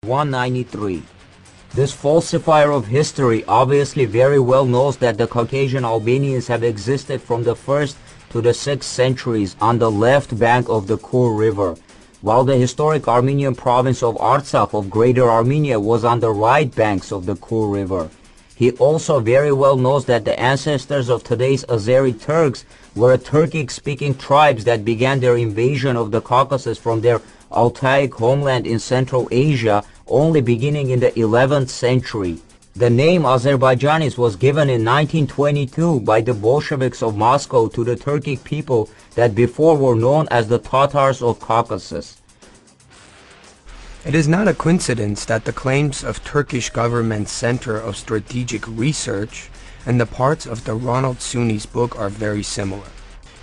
193. This falsifier of history obviously very well knows that the Caucasian Albanians have existed from the 1st to the 6th centuries on the left bank of the Kur River, while the historic Armenian province of Artsakh of Greater Armenia was on the right banks of the Kur River. He also very well knows that the ancestors of today's Azeri Turks were Turkic-speaking tribes that began their invasion of the Caucasus from their Altaic homeland in Central Asia only beginning in the 11th century. The name Azerbaijanis was given in 1922 by the Bolsheviks of Moscow to the Turkic people that before were known as the Tatars of Caucasus. It is not a coincidence that the claims of Turkish Government Center of Strategic Research and the parts of the Ronald Sunni's book are very similar.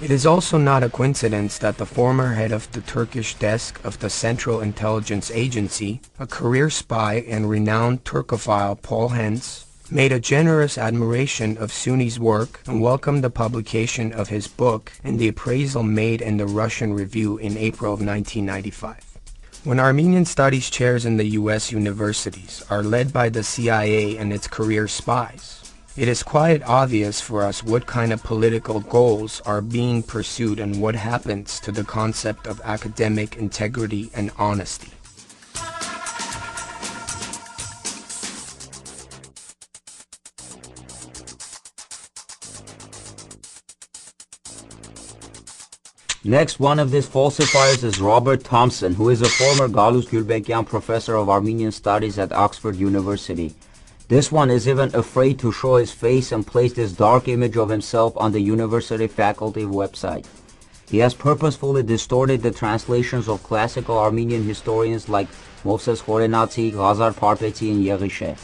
It is also not a coincidence that the former head of the Turkish desk of the Central Intelligence Agency, a career spy and renowned Turkophile Paul Hentz, made a generous admiration of Sunni's work and welcomed the publication of his book and the appraisal made in the Russian Review in April of 1995. When Armenian studies chairs in the U.S. universities are led by the CIA and its career spies, it is quite obvious for us what kind of political goals are being pursued and what happens to the concept of academic integrity and honesty. Next one of these falsifiers is Robert Thompson, who is a former Galus Gulbenkian professor of Armenian studies at Oxford University. This one is even afraid to show his face and place this dark image of himself on the university faculty website. He has purposefully distorted the translations of classical Armenian historians like Movses Khorenatsi, Ghazar Parpetsi, and Yegishe.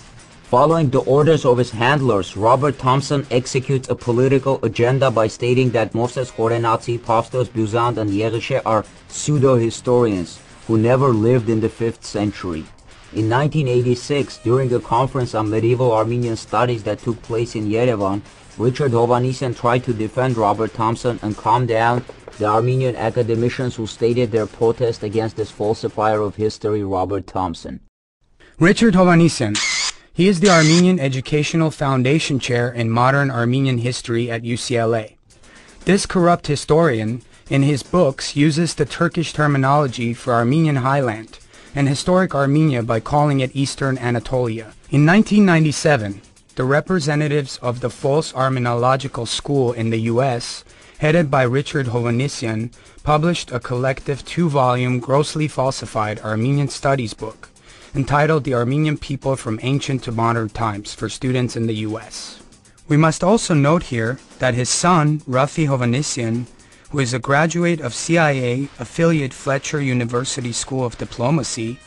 Following the orders of his handlers, Robert Thompson executes a political agenda by stating that Movses Khorenatsi, Pavstos Buzand, and Yegishe are pseudo-historians who never lived in the 5th century. In 1986, during a conference on medieval Armenian studies that took place in Yerevan, Richard Hovhannisyan tried to defend Robert Thompson and calm down the Armenian academicians who stated their protest against this falsifier of history, Robert Thompson. Richard Hovhannisyan. He is the Armenian Educational Foundation Chair in Modern Armenian History at UCLA. This corrupt historian, in his books, uses the Turkish terminology for Armenian Highland and historic Armenia by calling it Eastern Anatolia. In 1997, the representatives of the false Armenological School in the U.S., headed by Richard Hovhannisyan, published a collective 2-volume grossly falsified Armenian studies book entitled The Armenian People from Ancient to Modern Times for students in the U.S. We must also note here that his son, Rafi Hovhannisyan, who is a graduate of CIA affiliate Fletcher University School of Diplomacy,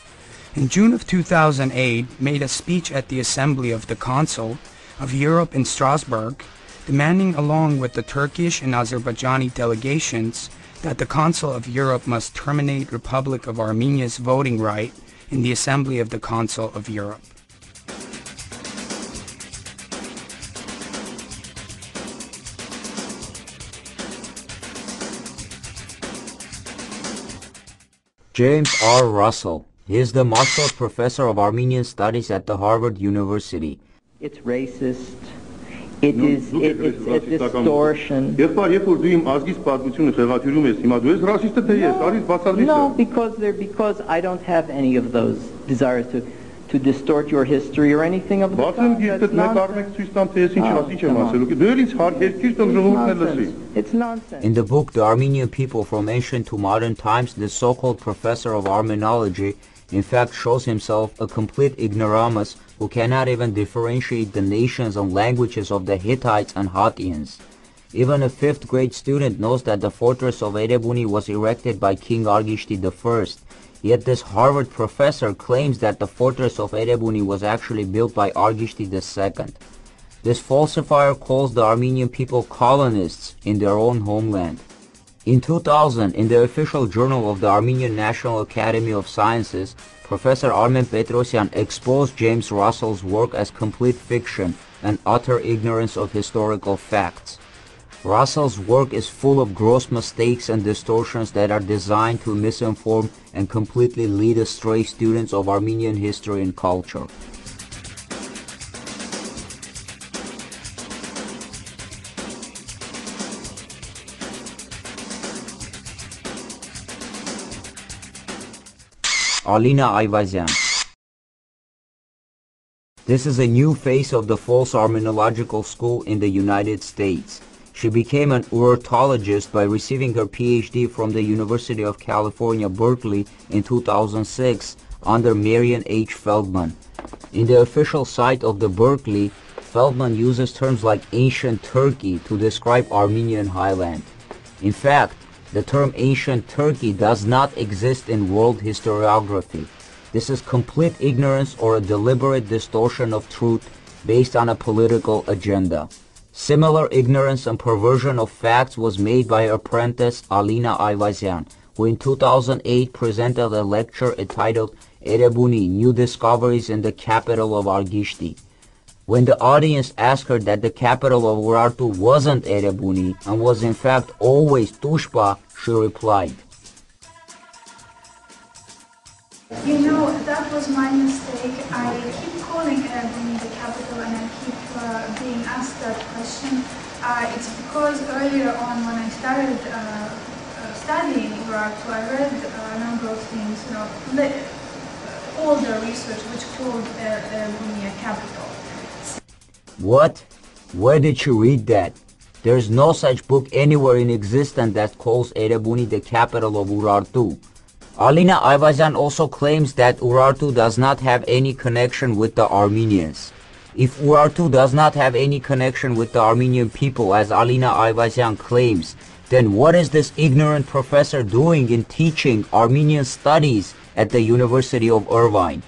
in June of 2008 made a speech at the Assembly of the Council of Europe in Strasbourg, demanding along with the Turkish and Azerbaijani delegations that the Council of Europe must terminate Republic of Armenia's voting right in the Assembly of the Council of Europe. James R. Russell. He is the Marshall Professor of Armenian Studies at the Harvard University. It's racist. It's a distortion. No, because I don't have any of those desires to distort your history or anything of the kind. It's nonsense. In the book The Armenian People from Ancient to Modern Times, the so-called professor of Armenology in fact shows himself a complete ignoramus who cannot even differentiate the nations and languages of the Hittites and Hattians. Even a 5th grade student knows that the fortress of Erebuni was erected by King Argishti I, yet this Harvard professor claims that the fortress of Erebuni was actually built by Argishti II. This falsifier calls the Armenian people colonists in their own homeland. In 2000, in the official journal of the Armenian National Academy of Sciences, Professor Armen Petrosyan exposed James Russell's work as complete fiction and utter ignorance of historical facts. Russell's work is full of gross mistakes and distortions that are designed to misinform and completely lead astray students of Armenian history and culture. Alina Ayvazyan. This is a new face of the false Armenological school in the United States. She became an urologist by receiving her PhD from the University of California, Berkeley in 2006 under Marian H. Feldman. In the official site of the Berkeley, Feldman uses terms like ancient Turkey to describe Armenian highland. In fact, the term ancient Turkey does not exist in world historiography. This is complete ignorance or a deliberate distortion of truth based on a political agenda. Similar ignorance and perversion of facts was made by her apprentice Alina Ayvazyan, who in 2008 presented a lecture entitled Erebuni, New Discoveries in the Capital of Argishti. When the audience asked her that the capital of Urartu wasn't Erebuni and was in fact always Tushpa, she replied, "You know, that was my mistake. I keep calling Erebuni the capital and I keep being asked that question. It's because earlier on when I started studying Urartu, I read a number of things, older research which called Erebuni a capital." What? Where did you read that? There's no such book anywhere in existence that calls Erebuni the capital of Urartu. Alina Ayvazyan also claims that Urartu does not have any connection with the Armenians. If Urartu does not have any connection with the Armenian people, as Alina Ayvazyan claims, then what is this ignorant professor doing in teaching Armenian studies at the University of Irvine?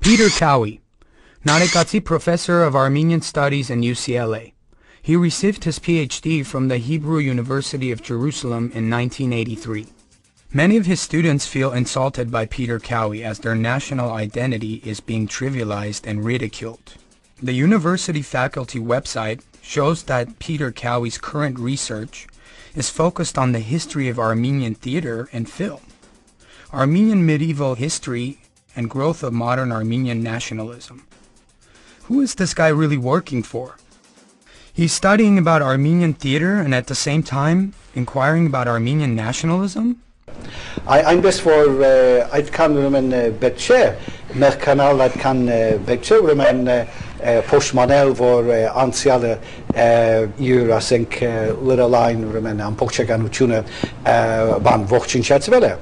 Peter Cowie, Narekatsi Professor of Armenian Studies in UCLA. He received his PhD from the Hebrew University of Jerusalem in 1983. Many of his students feel insulted by Peter Cowie as their national identity is being trivialized and ridiculed. The university faculty website shows that Peter Cowie's current research is focused on the history of Armenian theater and film, Armenian medieval history, and growth of modern Armenian nationalism. Who is this guy really working for? He's studying about Armenian theater and at the same time inquiring about Armenian nationalism? Այն պես որ այդքան ուրեմն բեցե մեղքանալ այդքան բեցե ուրեմն փոշմանել որ անցյալը իր ասենք լրալայն ուրեմն ամբողջականությունը բան ողջունչացվել է.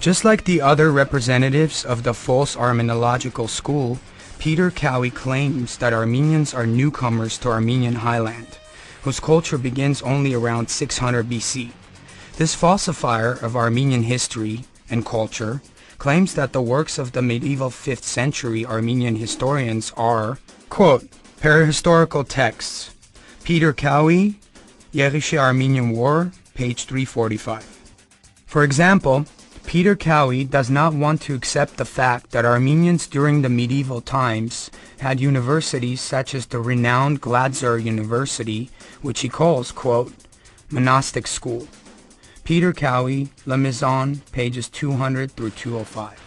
Just like the other representatives of the false Armenological school, Peter Cowie claims that Armenians are newcomers to Armenian highland, whose culture begins only around 600 BC. This falsifier of Armenian history and culture claims that the works of the medieval 5th century Armenian historians are, quote, parahistorical texts. Peter Cowie, Yerishe Armenian War, page 345. For example, Peter Cowie does not want to accept the fact that Armenians during the medieval times had universities such as the renowned Glazur University, which he calls, quote, monastic school. Peter Cowie, La Maison, pages 200 through 205.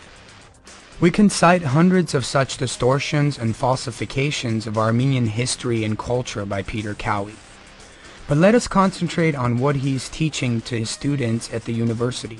We can cite hundreds of such distortions and falsifications of Armenian history and culture by Peter Cowie. But let us concentrate on what he is teaching to his students at the university.